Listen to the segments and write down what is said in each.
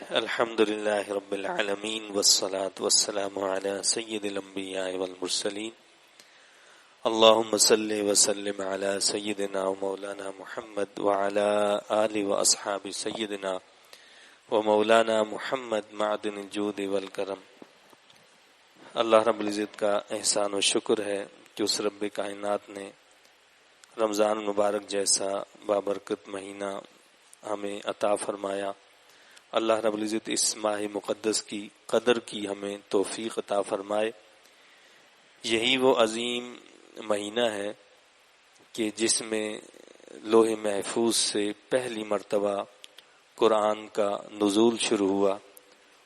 الحمد لله رب العالمين والصلاة والسلام على سيد الأنبياء والمرسلين اللهم صل وسلم على سيدنا ومولانا محمد وعلى آله وأصحاب سيدنا ومولانا محمد معدن الجود والکرم۔ اللہ رب العزت کا احسان و شکر ہے کہ اس رب کائنات نے رمضان مبارک جیسا بابرکت مہینہ ہمیں عطا فرمایا۔ اللہ رب العزت اس ماہ مقدس کی قدر کی ہمیں توفیق عطا فرمائے۔ یہی وہ عظیم مہینہ ہے کہ جس میں لوح محفوظ سے پہلی مرتبہ قرآن کا نزول شروع ہوا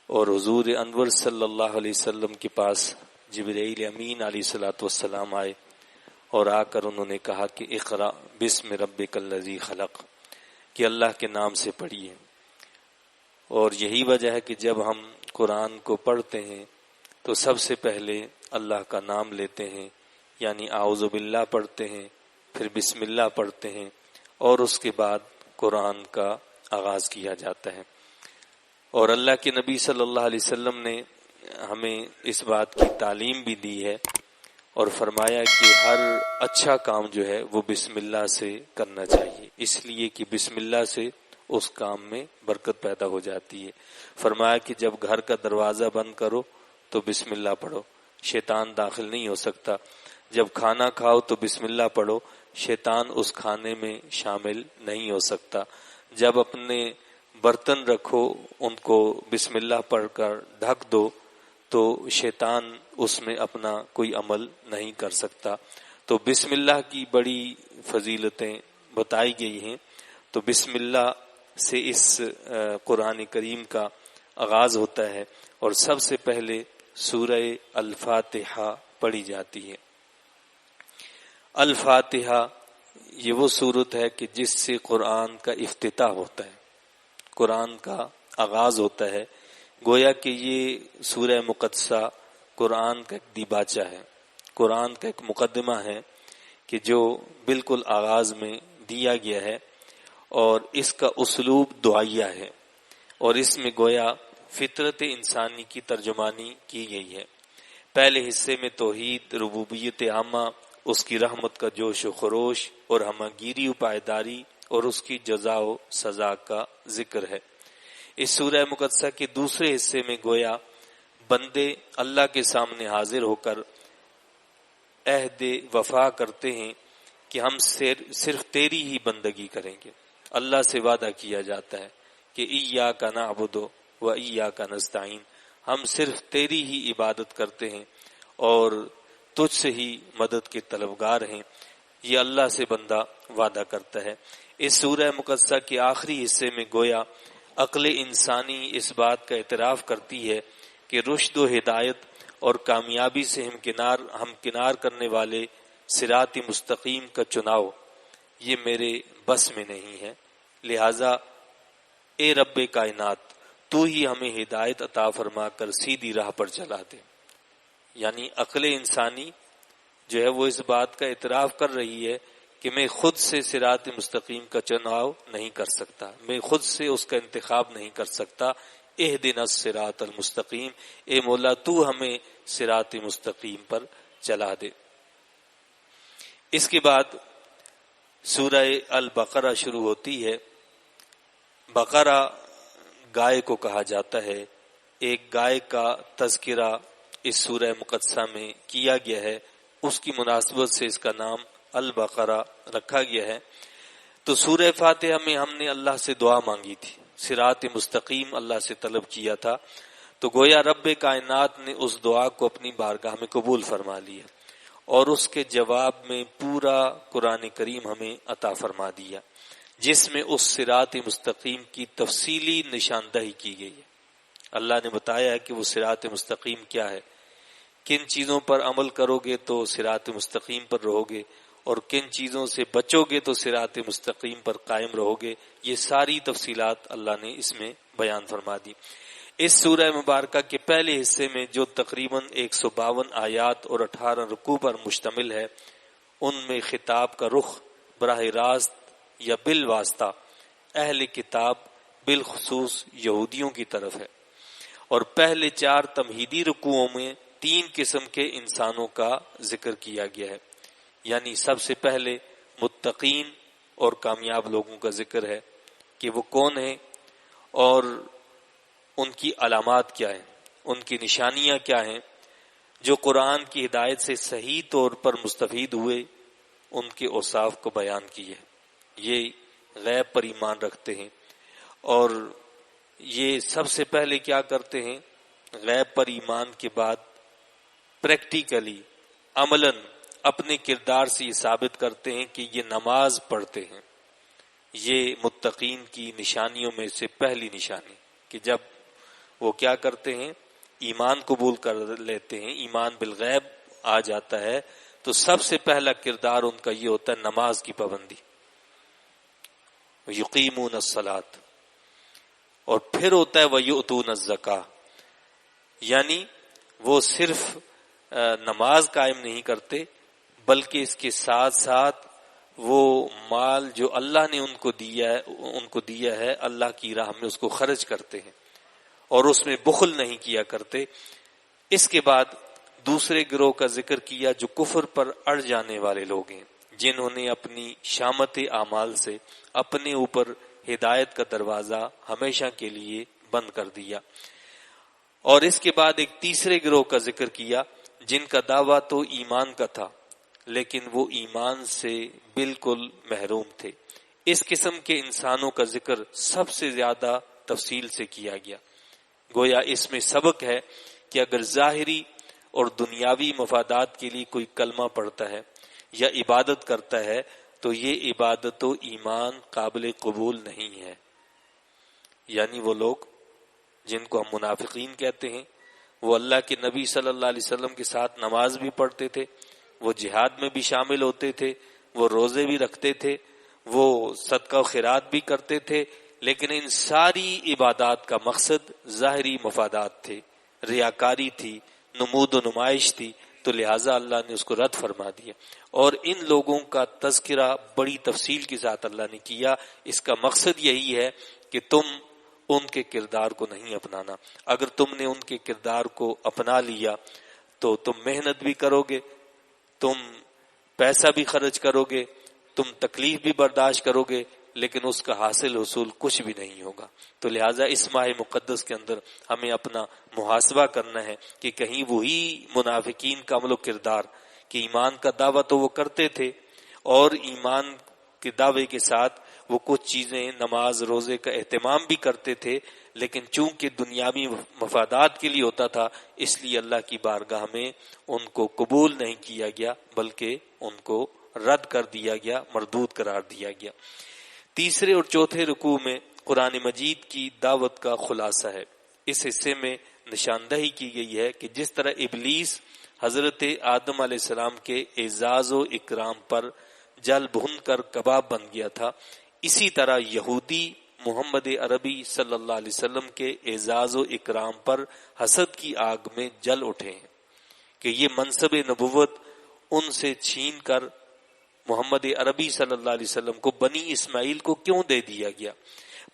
اور حضور انور صلی اللہ علیہ وسلم کے پاس جبرائیل امین علیہ الصلوۃ والسلام آئے اور آ کر انہوں نے کہا کہ اقرأ بسم ربک الذی خلق، کہ اللہ کے نام سے پڑھیے۔ اور یہی وجہ ہے کہ جب ہم قرآن کو پڑھتے ہیں تو سب سے پہلے اللہ کا نام لیتے ہیں، یعنی اعوذ باللہ پڑھتے ہیں، پھر بسم اللہ پڑھتے ہیں اور اس کے بعد قرآن کا آغاز کیا جاتا ہے۔ اور اللہ کے نبی صلی اللہ علیہ وسلم نے ہمیں اس بات کی تعلیم بھی دی ہے اور فرمایا کہ ہر اچھا کام جو ہے وہ بسم اللہ سے کرنا چاہیے، اس لیے کہ بسم اللہ سے اس کام میں برکت پیدا ہو جاتی ہے۔ فرمایا کہ جب گھر کا دروازہ بند کرو تو بسم اللہ پڑھو، شیطان داخل نہیں ہو سکتا۔ جب کھانا کھاؤ تو بسم اللہ پڑھو، شیطان اس کھانے میں شامل نہیں ہو سکتا۔ جب اپنے برتن رکھو ان کو بسم اللہ پڑھ کر ڈھک دو تو شیطان اس میں اپنا کوئی عمل نہیں کر سکتا۔ تو بسم اللہ کی بڑی فضیلتیں بتائی گئی ہیں۔ تو بسم اللہ سے اس قرآن کریم کا آغاز ہوتا ہے اور سب سے پہلے سورہ الفاتحہ پڑھی جاتی ہے۔ الفاتحہ یہ وہ سورت ہے کہ جس سے قرآن کا افتتاح ہوتا ہے، قرآن کا آغاز ہوتا ہے۔ گویا کہ یہ سورہ مقدسہ قرآن کا ایک دیباچہ ہے، قرآن کا ایک مقدمہ ہے کہ جو بالکل آغاز میں دیا گیا ہے، اور اس کا اسلوب دعائیہ ہے اور اس میں گویا فطرت انسانی کی ترجمانی کی گئی ہے۔ پہلے حصے میں توحید، ربوبیت عامہ، اس کی رحمت کا جوش و خروش اور ہمہ گیری و پائیداری اور اس کی جزا و سزا کا ذکر ہے۔ اس سورہ مقدسہ کے دوسرے حصے میں گویا بندے اللہ کے سامنے حاضر ہو کر عہد وفا کرتے ہیں کہ ہم صرف تیری ہی بندگی کریں گے۔ اللہ سے وعدہ کیا جاتا ہے کہ ایاک نعبد و ایاک نستعین، ہم صرف تیری ہی عبادت کرتے ہیں اور تجھ سے ہی مدد کے طلبگار ہیں۔ یہ اللہ سے بندہ وعدہ کرتا ہے۔ اس سورہ مقدسہ کے آخری حصے میں گویا عقل انسانی اس بات کا اعتراف کرتی ہے کہ رشد و ہدایت اور کامیابی سے ہمکنار کرنے والے صراط مستقیم کا چناؤ یہ میرے بس میں نہیں ہے، لہذا اے رب کائنات تو ہی ہمیں ہدایت عطا فرما کر سیدھی راہ پر چلا دے۔ یعنی عقل انسانی جو ہے وہ اس بات کا اعتراف کر رہی ہے کہ میں خود سے صراط مستقیم کا چناؤ نہیں کر سکتا، میں خود سے اس کا انتخاب نہیں کر سکتا۔ اہدنا الصراط المستقیم، اے مولا تو ہمیں صراط مستقیم پر چلا دے۔ اس کے بعد سورہ البقرہ شروع ہوتی ہے۔ بقرہ گائے کو کہا جاتا ہے، ایک گائے کا تذکرہ اس سورہ مقدسہ میں کیا گیا ہے، اس کی مناسبت سے اس کا نام البقرہ رکھا گیا ہے۔ تو سورہ فاتحہ میں ہم نے اللہ سے دعا مانگی تھی، صراط مستقیم اللہ سے طلب کیا تھا، تو گویا رب کائنات نے اس دعا کو اپنی بارگاہ میں قبول فرما لیا اور اس کے جواب میں پورا قرآن کریم ہمیں عطا فرما دیا، جس میں اس صراط مستقیم کی تفصیلی نشاندہی کی گئی ہے۔ اللہ نے بتایا ہے کہ وہ صراط مستقیم کیا ہے، کن چیزوں پر عمل کرو گے تو صراط مستقیم پر رہو گے اور کن چیزوں سے بچو گے تو صراط مستقیم پر قائم رہو گے۔ یہ ساری تفصیلات اللہ نے اس میں بیان فرما دی۔ اس سورہ مبارکہ کے پہلے حصے میں جو تقریباً 152 آیات اور 18 رکوع پر مشتمل ہے، ان میں خطاب کا رخ براہ راست یا بالواسطہ اہل کتاب بالخصوص یہودیوں کی طرف ہے، اور پہلے 4 تمہیدی رکوعوں میں 3 قسم کے انسانوں کا ذکر کیا گیا ہے، یعنی سب سے پہلے متقین اور کامیاب لوگوں کا ذکر ہے کہ وہ کون ہیں اور ان کی علامات کیا ہیں، ان کی نشانیاں کیا ہیں۔ جو قرآن کی ہدایت سے صحیح طور پر مستفید ہوئے ان کے اوصاف کو بیان کیے، یہ غیب پر ایمان رکھتے ہیں، اور یہ سب سے پہلے کیا کرتے ہیں، غیب پر ایمان کے بعد پریکٹیکلی عملاً اپنے کردار سے یہ ثابت کرتے ہیں کہ یہ نماز پڑھتے ہیں۔ یہ متقین کی نشانیوں میں سے پہلی نشانی کہ جب وہ کیا کرتے ہیں، ایمان قبول کر لیتے ہیں، ایمان بالغیب آ جاتا ہے، تو سب سے پہلا کردار ان کا یہ ہوتا ہے نماز کی پابندی، یقیمون الصلاۃ، اور پھر ہوتا ہے ویؤتون الزکاۃ، یعنی وہ صرف نماز قائم نہیں کرتے بلکہ اس کے ساتھ ساتھ وہ مال جو اللہ نے ان کو دیا ہے اللہ کی راہ میں اس کو خرچ کرتے ہیں اور اس میں بخل نہیں کیا کرتے۔ اس کے بعد دوسرے گروہ کا ذکر کیا جو کفر پر اڑ جانے والے لوگ ہیں، جنہوں نے اپنی شامت اعمال سے اپنے اوپر ہدایت کا دروازہ ہمیشہ کے لیے بند کر دیا، اور اس کے بعد ایک تیسرے گروہ کا ذکر کیا جن کا دعویٰ تو ایمان کا تھا لیکن وہ ایمان سے بالکل محروم تھے۔ اس قسم کے انسانوں کا ذکر سب سے زیادہ تفصیل سے کیا گیا، گویا اس میں سبق ہے کہ اگر ظاہری اور دنیاوی مفادات کے لیے کوئی کلمہ پڑھتا ہے یا عبادت کرتا ہے تو یہ عبادت و ایمان قابل قبول نہیں ہے۔ یعنی وہ لوگ جن کو ہم منافقین کہتے ہیں، وہ اللہ کے نبی صلی اللہ علیہ وسلم کے ساتھ نماز بھی پڑھتے تھے، وہ جہاد میں بھی شامل ہوتے تھے، وہ روزے بھی رکھتے تھے، وہ صدقہ و خیرات بھی کرتے تھے، لیکن ان ساری عبادات کا مقصد ظاہری مفادات تھے، ریاکاری تھی، نمود و نمائش تھی، تو لہٰذا اللہ نے اس کو رد فرما دیا۔ اور ان لوگوں کا تذکرہ بڑی تفصیل کے ساتھ اللہ نے کیا، اس کا مقصد یہی ہے کہ تم ان کے کردار کو نہیں اپنانا۔ اگر تم نے ان کے کردار کو اپنا لیا تو تم محنت بھی کرو گے، تم پیسہ بھی خرچ کرو گے، تم تکلیف بھی برداشت کرو گے، لیکن اس کا حاصل حصول کچھ بھی نہیں ہوگا۔ تو لہٰذا اس ماہ مقدس کے اندر ہمیں اپنا محاسبہ کرنا ہے کہ کہیں وہی منافقین کا عمل و کردار کہ ایمان کا دعویٰ تو وہ کرتے تھے اور ایمان کے دعوے کے ساتھ وہ کچھ چیزیں نماز روزے کا اہتمام بھی کرتے تھے، لیکن چونکہ دنیاوی مفادات کے لیے ہوتا تھا اس لیے اللہ کی بارگاہ میں ان کو قبول نہیں کیا گیا بلکہ ان کو رد کر دیا گیا، مردود قرار دیا گیا۔ تیسرے اور چوتھے رکوع میں قرآن مجید کی دعوت کا خلاصہ ہے۔ اس حصے میں نشاندہی کی گئی ہے کہ جس طرح ابلیس حضرت آدم علیہ السلام کے اعزاز و اکرام پر جل بھن کر کباب بن گیا تھا، اسی طرح یہودی محمد عربی صلی اللہ علیہ وسلم کے اعزاز و اکرام پر حسد کی آگ میں جل اٹھے ہیں کہ یہ منصب نبوت ان سے چھین کر محمد عربی صلی اللہ علیہ وسلم کو بنی اسماعیل کو کیوں دے دیا گیا۔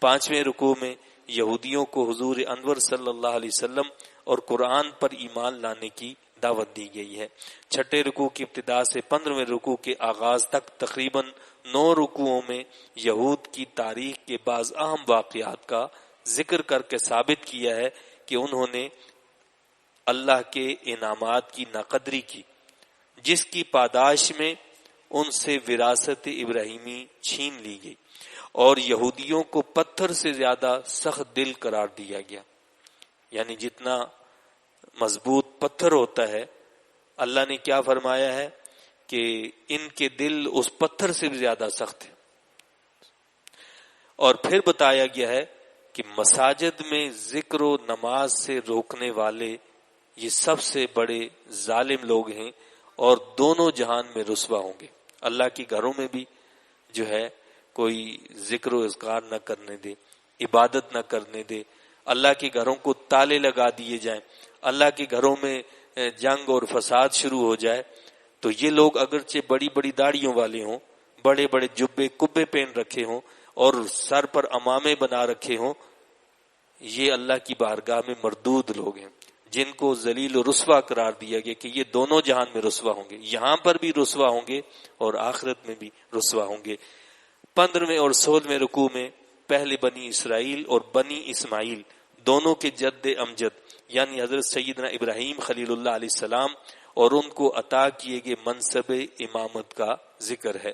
پانچویں رکوع میں یہودیوں کو حضور انور صلی اللہ علیہ وسلم اور قرآن پر ایمان لانے کی دعوت دی گئی ہے۔ چھٹے رکوع کی ابتدا سے 15ویں رکوع کے آغاز تک تقریباً 9 رکوعوں میں یہود کی تاریخ کے بعض اہم واقعات کا ذکر کر کے ثابت کیا ہے کہ انہوں نے اللہ کے انعامات کی ناقدری کی، جس کی پاداش میں ان سے وراثت ابراہیمی چھین لی گئی اور یہودیوں کو پتھر سے زیادہ سخت دل قرار دیا گیا۔ یعنی جتنا مضبوط پتھر ہوتا ہے، اللہ نے کیا فرمایا ہے کہ ان کے دل اس پتھر سے بھی زیادہ سخت ہے۔ اور پھر بتایا گیا ہے کہ مساجد میں ذکر و نماز سے روکنے والے یہ سب سے بڑے ظالم لوگ ہیں اور دونوں جہان میں رسوا ہوں گے۔ اللہ کے گھروں میں بھی جو ہے کوئی ذکر و اذکار نہ کرنے دے، عبادت نہ کرنے دے، اللہ کے گھروں کو تالے لگا دیے جائیں، اللہ کے گھروں میں جنگ اور فساد شروع ہو جائے، تو یہ لوگ اگرچہ بڑی بڑی داڑھیوں والے ہوں، بڑے بڑے جبے کبے پہن رکھے ہوں اور سر پر امامے بنا رکھے ہوں، یہ اللہ کی بارگاہ میں مردود لوگ ہیں، جن کو ذلیل و رسوا قرار دیا گیا کہ یہ دونوں جہان میں رسوا ہوں گے، یہاں پر بھی رسوا ہوں گے اور آخرت میں بھی رسوا ہوں گے۔ 15ویں اور 16ویں رکوع میں پہلے بنی اسرائیل اور بنی اسماعیل دونوں کے جد امجد یعنی حضرت سیدنا ابراہیم خلیل اللہ علیہ السلام اور ان کو عطا کیے گئے منصب امامت کا ذکر ہے۔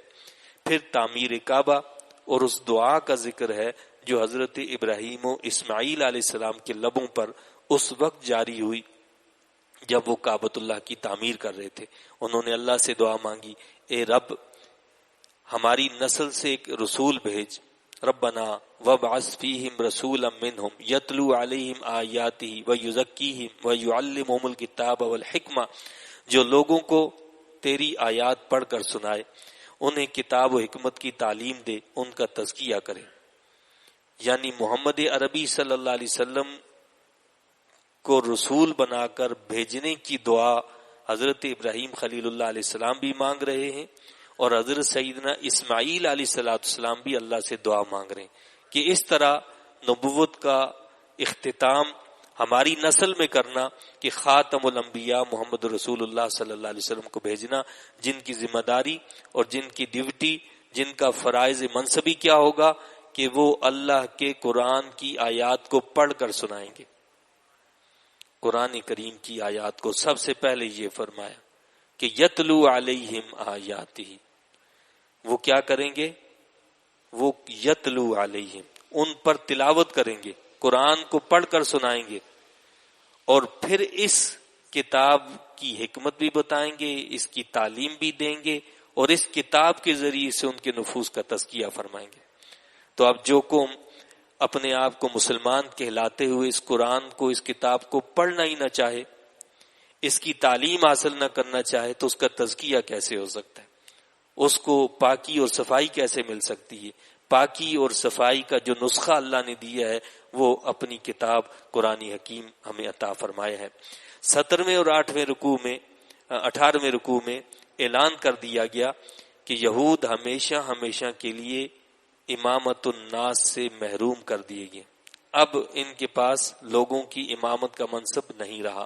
پھر تعمیر کعبہ اور اس دعا کا ذکر ہے جو حضرت ابراہیم و اسماعیل علیہ السلام کے لبوں پر اس وقت جاری ہوئی جب وہ کعبۃ اللہ کی تعمیر کر رہے تھے۔ انہوں نے اللہ سے دعا مانگی، اے رب ہماری نسل سے ایک رسول بھیج، ربنا وابعث فیہم رسولا منہم یتلو علیہم آیاتہ ویزکیہم ویعلمہم الکتاب والحکمہ، جو لوگوں کو تیری آیات پڑھ کر سنائے، انہیں کتاب و حکمت کی تعلیم دے، ان کا تزکیہ کرے۔ یعنی محمد عربی صلی اللہ علیہ وسلم کو رسول بنا کر بھیجنے کی دعا حضرت ابراہیم خلیل اللہ علیہ السلام بھی مانگ رہے ہیں، اور حضرت سیدنا اسماعیل علیہ السلام بھی اللہ سے دعا مانگ رہے ہیں کہ اس طرح نبوت کا اختتام ہماری نسل میں کرنا، کہ خاتم الانبیاء محمد رسول اللہ صلی اللہ علیہ وسلم کو بھیجنا، جن کی ذمہ داری اور جن کی ڈیوٹی، جن کا فرائض منصبی کیا ہوگا کہ وہ اللہ کے قرآن کی آیات کو پڑھ کر سنائیں گے۔ قرآن کریم کی آیات کو سب سے پہلے یہ فرمایا کہ یتلو علیہم آیاتہ، وہ کیا کریں گے؟ وہ یتلو علیہم، ان پر تلاوت کریں گے، قرآن کو پڑھ کر سنائیں گے، اور پھر اس کتاب کی حکمت بھی بتائیں گے، اس کی تعلیم بھی دیں گے، اور اس کتاب کے ذریعے سے ان کے نفوس کا تزکیہ فرمائیں گے۔ تو اب جو قوم اپنے آپ کو مسلمان کہلاتے ہوئے اس قرآن کو، اس کتاب کو پڑھنا ہی نہ چاہے، اس کی تعلیم حاصل نہ کرنا چاہے، تو اس کا تزکیہ کیسے ہو سکتا ہے؟ اس کو پاکی اور صفائی کیسے مل سکتی ہے؟ پاکی اور صفائی کا جو نسخہ اللہ نے دیا ہے وہ اپنی کتاب قرآن حکیم ہمیں عطا فرمایا ہے۔ 17ویں اور 18ویں رکوع میں اعلان کر دیا گیا کہ یہود ہمیشہ ہمیشہ کے لیے امامت الناس سے محروم کر دیے گئے، اب ان کے پاس لوگوں کی امامت کا منصب نہیں رہا،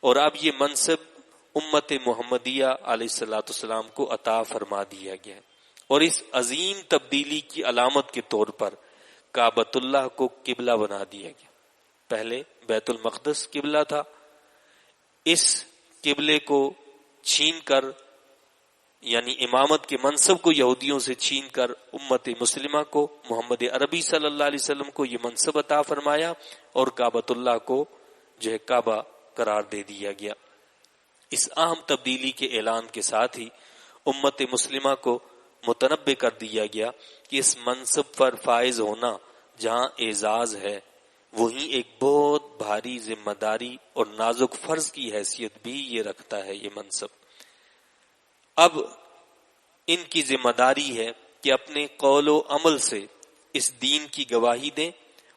اور اب یہ منصب امت محمدیہ علیہ السلام کو عطا فرما دیا گیا ہے۔ اور اس عظیم تبدیلی کی علامت کے طور پر کعبۃ اللہ کو قبلہ بنا دیا گیا۔ پہلے بیت المقدس قبلہ تھا، اس قبلے کو چھین کر، یعنی امامت کے منصب کو یہودیوں سے چھین کر امت مسلمہ کو، محمد عربی صلی اللہ علیہ وسلم کو یہ منصب عطا فرمایا، اور کعبۃ اللہ کو جو ہے کعبہ قرار دے دیا گیا۔ اس اہم تبدیلی کے اعلان کے ساتھ ہی امت مسلمہ کو متنبہ کر دیا گیا کہ اس منصب پر فائز ہونا جہاں اعزاز ہے، وہیں ایک بہت بھاری ذمہ داری اور نازک فرض کی حیثیت بھی یہ رکھتا ہے یہ منصب۔ اب ان کی ذمہ داری ہے کہ اپنے قول و عمل سے اس دین کی گواہی دیں،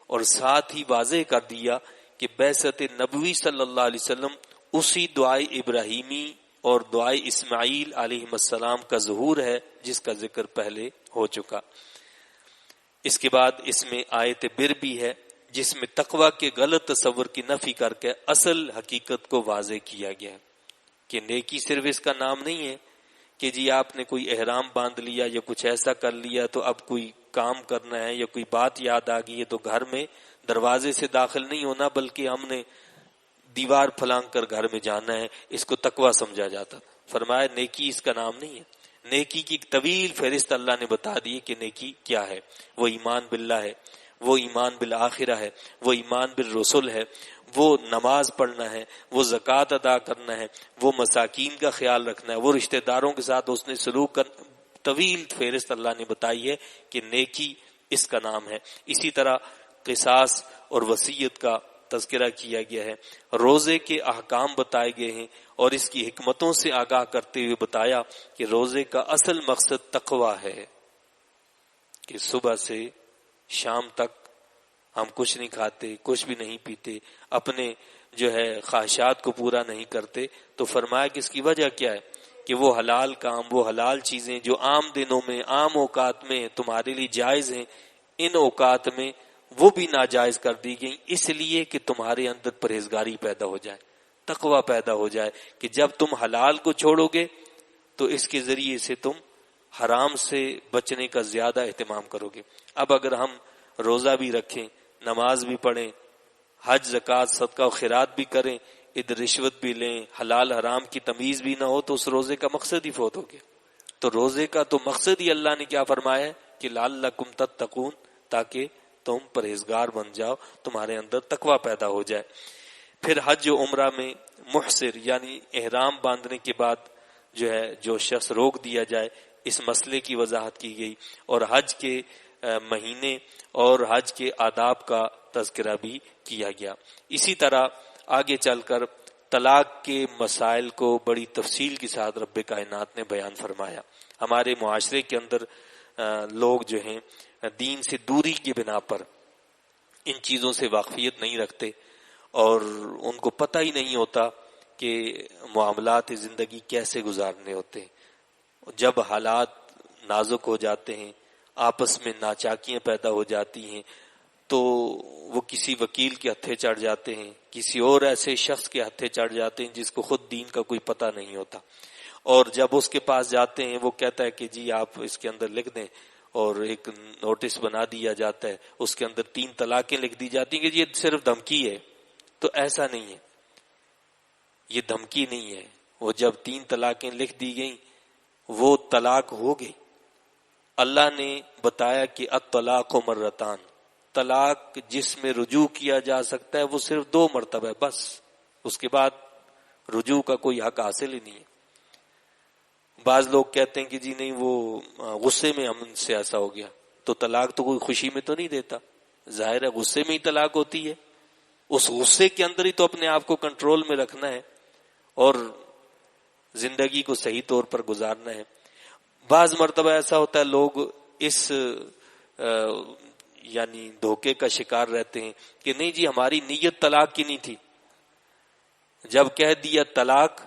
اور ساتھ ہی واضح کر دیا کہ بعثت نبوی صلی اللہ علیہ وسلم اسی دعائے ابراہیمی اور دعائے اسماعیل علیہ السلام کا ظہور ہے جس کا ذکر پہلے ہو چکا۔ اس کے بعد اس میں آیت بر بھی ہے جس میں تقوی کے غلط تصور کی نفی کر کے اصل حقیقت کو واضح کیا گیا ہے کہ نیکی صرف اس کا نام نہیں ہے کہ جی آپ نے کوئی احرام باندھ لیا یا کچھ ایسا کر لیا تو اب کوئی کام کرنا ہے یا کوئی بات یاد آ گئی ہے تو گھر میں دروازے سے داخل نہیں ہونا، بلکہ ہم نے دیوار پھلانگ کر گھر میں جانا ہے، اس کو تقوی سمجھا جاتا تھا۔ فرمایا نیکی اس کا نام نہیں ہے، نیکی کی طویل فہرست اللہ نے بتا دی کہ نیکی کیا ہے۔ وہ ایمان باللہ ہے، وہ ایمان بالآخرہ ہے، وہ ایمان بالرسل ہے، وہ نماز پڑھنا ہے، وہ زکوٰۃ ادا کرنا ہے، وہ مساکین کا خیال رکھنا ہے، وہ رشتہ داروں کے ساتھ اس نے سلوک کر، طویل فہرست اللہ نے بتائی ہے کہ نیکی اس کا نام ہے۔ اسی طرح قصاص اور وصیت کا تذکرہ کیا گیا ہے، روزے کے احکام بتائے گئے ہیں، اور اس کی حکمتوں سے آگاہ کرتے ہوئے بتایا کہ روزے کا اصل مقصد تقوی ہے، کہ صبح سے شام تک ہم کچھ نہیں کھاتے، کچھ بھی نہیں پیتے، اپنے جو ہے خواہشات کو پورا نہیں کرتے، تو فرمایا کہ اس کی وجہ کیا ہے کہ وہ حلال کام، وہ حلال چیزیں جو عام دنوں میں، عام اوقات میں تمہارے لیے جائز ہیں، ان اوقات میں وہ بھی ناجائز کر دی گئی، اس لیے کہ تمہارے اندر پرہیزگاری پیدا ہو جائے، تقوی پیدا ہو جائے، کہ جب تم حلال کو چھوڑو گے تو اس کے ذریعے سے تم حرام سے بچنے کا زیادہ اہتمام کرو گے۔ اب اگر ہم روزہ بھی رکھیں، نماز بھی پڑھیں، حج زکوٰۃ صدقہ و خیرات بھی کریں، ادھر رشوت بھی لیں، حلال حرام کی تمیز بھی نہ ہو، تو اس روزے کا مقصد ہی فوت ہو گیا۔ تو روزے کا تو مقصد ہی اللہ نے کیا فرمایا ہے کہ لعلکم تتقون، تاکہ تم پرہیزگار بن جاؤ، تمہارے اندر تقوی پیدا ہو جائے۔ پھر حج و عمرہ میں محصر یعنی احرام باندھنے کے بعد جو شخص روک دیا جائے، اس مسئلے کی وضاحت کی گئی، اور حج کے مہینے اور حج کے آداب کا تذکرہ بھی کیا گیا۔ اسی طرح آگے چل کر طلاق کے مسائل کو بڑی تفصیل کے ساتھ رب کائنات نے بیان فرمایا۔ ہمارے معاشرے کے اندر لوگ جو ہیں دین سے دوری کی بنا پر ان چیزوں سے واقفیت نہیں رکھتے، اور ان کو پتہ ہی نہیں ہوتا کہ معاملات زندگی کیسے گزارنے ہوتے ہیں۔ جب حالات نازک ہو جاتے ہیں، آپس میں ناچاکیاں پیدا ہو جاتی ہیں، تو وہ کسی وکیل کے ہتھے چڑھ جاتے ہیں، کسی اور ایسے شخص کے ہتھے چڑھ جاتے ہیں جس کو خود دین کا کوئی پتہ نہیں ہوتا، اور جب اس کے پاس جاتے ہیں وہ کہتا ہے کہ جی آپ اس کے اندر لکھ دیں، اور ایک نوٹس بنا دیا جاتا ہے، اس کے اندر 3 طلاقیں لکھ دی جاتی ہیں کہ یہ صرف دھمکی ہے۔ تو ایسا نہیں ہے، یہ دھمکی نہیں ہے، وہ جب 3 طلاقیں لکھ دی گئیں وہ طلاق ہو گئی۔ اللہ نے بتایا کہ الطلاق مرتان، طلاق جس میں رجوع کیا جا سکتا ہے وہ صرف 2 مرتبہ ہے، بس اس کے بعد رجوع کا کوئی حق حاصل ہی نہیں ہے۔ بعض لوگ کہتے ہیں کہ جی نہیں وہ غصے میں ہم سے ایسا ہو گیا، تو طلاق تو کوئی خوشی میں تو نہیں دیتا، ظاہر ہے غصے میں ہی طلاق ہوتی ہے، اس غصے کے اندر ہی تو اپنے آپ کو کنٹرول میں رکھنا ہے اور زندگی کو صحیح طور پر گزارنا ہے۔ بعض مرتبہ ایسا ہوتا ہے لوگ اس یعنی دھوکے کا شکار رہتے ہیں کہ نہیں جی ہماری نیت طلاق کی نہیں تھی، جب کہہ دیا طلاق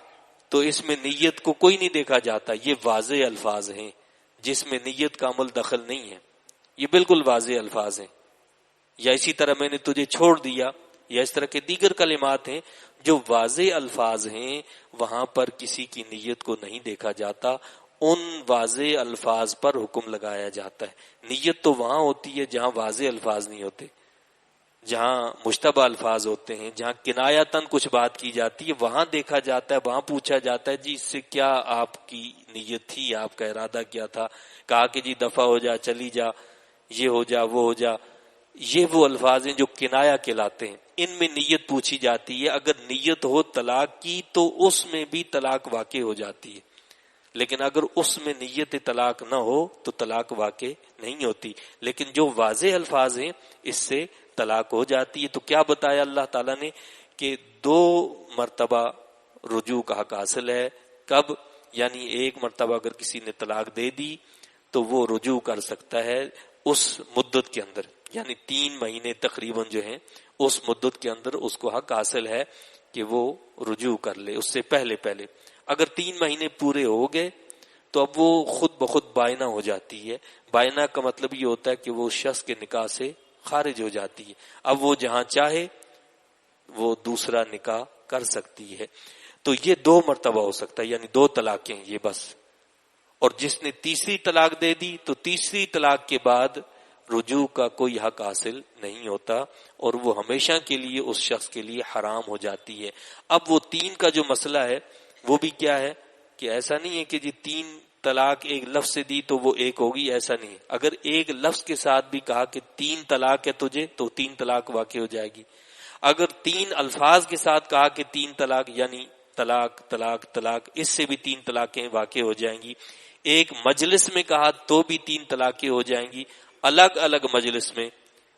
تو اس میں نیت کو کوئی نہیں دیکھا جاتا۔ یہ واضح الفاظ ہیں جس میں نیت کا عمل دخل نہیں ہے، یہ بالکل واضح الفاظ ہیں۔ یا اسی طرح میں نے تجھے چھوڑ دیا، یا اس طرح کے دیگر کلمات ہیں جو واضح الفاظ ہیں، وہاں پر کسی کی نیت کو نہیں دیکھا جاتا، ان واضح الفاظ پر حکم لگایا جاتا ہے۔ نیت تو وہاں ہوتی ہے جہاں واضح الفاظ نہیں ہوتے، جہاں مشتبہ الفاظ ہوتے ہیں، جہاں کنایتاً کچھ بات کی جاتی ہے، وہاں دیکھا جاتا ہے، وہاں پوچھا جاتا ہے جی اس سے کیا آپ کی نیت تھی، آپ کا ارادہ کیا تھا۔ کہا کہ جی دفع ہو جا، چلی جا، یہ ہو جا، وہ ہو جا، یہ وہ الفاظ ہیں جو کنایا کہلاتے ہیں، ان میں نیت پوچھی جاتی ہے۔ اگر نیت ہو طلاق کی تو اس میں بھی طلاق واقع ہو جاتی ہے، لیکن اگر اس میں نیت طلاق نہ ہو تو طلاق واقع نہیں ہوتی۔ لیکن جو واضح الفاظ ہیں اس سے طلاق ہو جاتی ہے۔ تو کیا بتایا اللہ تعالیٰ نے کہ 2 مرتبہ رجوع کا حق حاصل ہے۔ کب؟ یعنی 1 مرتبہ اگر کسی نے طلاق دے دی تو وہ رجوع کر سکتا ہے اس مدت کے اندر، یعنی 3 مہینے تقریباً جو ہیں اس مدت کے اندر اس کو حق حاصل ہے کہ وہ رجوع کر لے۔ اس سے پہلے اگر 3 مہینے پورے ہو گئے تو اب وہ خود بخود بائنہ ہو جاتی ہے۔ بائنہ کا مطلب یہ ہوتا ہے کہ وہ شخص کے نکاح سے خارج ہو جاتی ہے، اب وہ جہاں چاہے وہ دوسرا نکاح کر سکتی ہے۔ تو یہ 2 مرتبہ ہو سکتا ہے، یعنی 2 طلاقیں یہ بس۔ اور جس نے تیسری طلاق دے دی تو تیسری طلاق کے بعد رجوع کا کوئی حق حاصل نہیں ہوتا، اور وہ ہمیشہ کے لیے اس شخص کے لیے حرام ہو جاتی ہے۔ اب وہ 3 کا جو مسئلہ ہے وہ بھی کیا ہے کہ ایسا نہیں ہے کہ جی 3 طلاق ایک لفظ سے دی تو وہ 1 ہوگی، ایسا نہیں۔ اگر ایک لفظ کے ساتھ بھی کہا کہ 3 طلاق ہے تجھے تو 3 طلاق واقع ہو جائے گی۔ اگر 3 الفاظ کے ساتھ کہا کہ 3 طلاق، یعنی طلاق طلاق طلاق، اس سے بھی 3 طلاقیں واقع ہو جائیں گی۔ ایک مجلس میں کہا تو بھی 3 طلاقیں ہو جائیں گی، الگ الگ مجلس میں،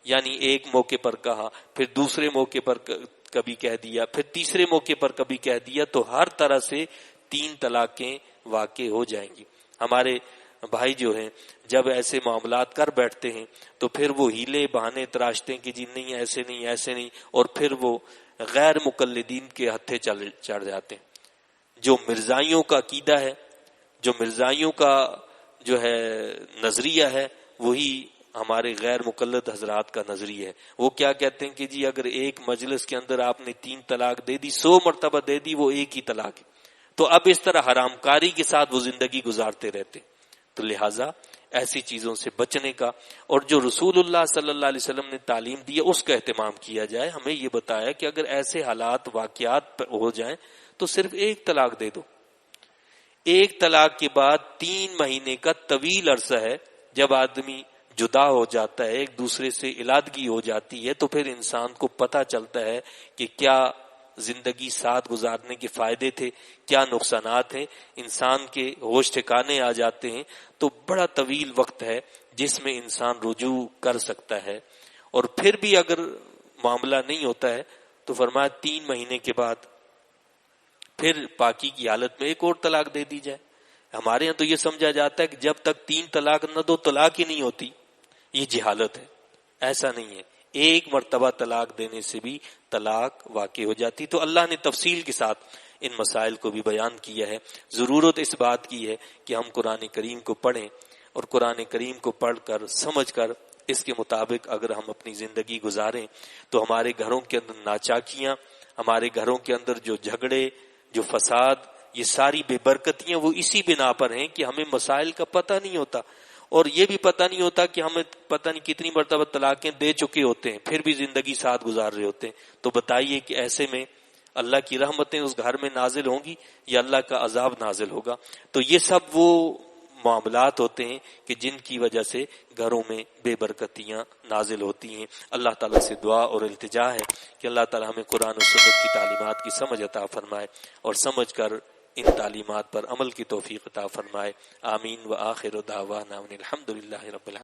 یعنی ایک موقع پر کہا، پھر دوسرے موقع پر کبھی کہہ دیا، پھر تیسرے موقع پر کبھی کہہ دیا، تو ہر طرح سے 3 طلاقیں واقع ہو جائیں گی۔ ہمارے بھائی جو ہیں جب ایسے معاملات کر بیٹھتے ہیں تو پھر وہ ہیلے بہانے تراشتے ہیں کہ جی نہیں ایسے نہیں ایسے نہیں، اور پھر وہ غیر مقلدین کے ہتھے چڑھ جاتے ہیں۔ جو مرزائیوں کا عقیدہ ہے، جو مرزائیوں کا جو ہے نظریہ ہے، وہی ہمارے غیر مقلد حضرات کا نظریہ ہے. وہ کیا کہتے ہیں کہ جی اگر ایک مجلس کے اندر آپ نے 3 طلاق دے دی، 100 مرتبہ دے دی، وہ ایک ہی طلاق ہے. تو اب اس طرح حرام کاری کے ساتھ وہ زندگی گزارتے رہتے. تو لہٰذا ایسی چیزوں سے بچنے کا، اور جو رسول اللہ صلی اللہ علیہ وسلم نے تعلیم دی ہے اس کا اہتمام کیا جائے. ہمیں یہ بتایا کہ اگر ایسے حالات واقعات ہو جائیں تو صرف ایک طلاق دے دو. ایک طلاق کے بعد 3 مہینے کا طویل عرصہ ہے. جب آدمی جدا ہو جاتا ہے، ایک دوسرے سے علادگی ہو جاتی ہے، تو پھر انسان کو پتہ چلتا ہے کہ کیا زندگی ساتھ گزارنے کے فائدے تھے، کیا نقصانات ہیں. انسان کے ہوش ٹھکانے آ جاتے ہیں. تو بڑا طویل وقت ہے جس میں انسان رجوع کر سکتا ہے. اور پھر بھی اگر معاملہ نہیں ہوتا ہے تو فرمایا 3 مہینے کے بعد پھر پاکی کی حالت میں ایک اور طلاق دے دی جائے. ہمارے یہاں تو یہ سمجھا جاتا ہے کہ جب تک 3 طلاق نہ دو طلاق ہی نہیں ہوتی. یہ جہالت ہے، ایسا نہیں ہے. ایک مرتبہ طلاق دینے سے بھی طلاق واقع ہو جاتی. تو اللہ نے تفصیل کے ساتھ ان مسائل کو بھی بیان کیا ہے. ضرورت اس بات کی ہے کہ ہم قرآن کریم کو پڑھیں اور قرآن کریم کو پڑھ کر سمجھ کر اس کے مطابق اگر ہم اپنی زندگی گزاریں تو ہمارے گھروں کے اندر ناچاکیاں، ہمارے گھروں کے اندر جو جھگڑے، جو فساد، یہ ساری بے برکتیاں وہ اسی بنا پر ہیں کہ ہمیں مسائل کا پتہ نہیں ہوتا. اور یہ بھی پتہ نہیں ہوتا کہ ہمیں پتہ نہیں کتنی مرتبہ طلاقیں دے چکے ہوتے ہیں، پھر بھی زندگی ساتھ گزار رہے ہوتے ہیں. تو بتائیے کہ ایسے میں اللہ کی رحمتیں اس گھر میں نازل ہوں گی یا اللہ کا عذاب نازل ہوگا؟ تو یہ سب وہ معاملات ہوتے ہیں کہ جن کی وجہ سے گھروں میں بے برکتیاں نازل ہوتی ہیں. اللہ تعالیٰ سے دعا اور التجا ہے کہ اللہ تعالیٰ ہمیں قرآن و سنت کی تعلیمات کی سمجھ عطا فرمائے اور سمجھ کر ان تعلیمات پر عمل کی توفیق عطا فرمائے. آمین. وآخر دعوانا الحمد للہ رب العالمین.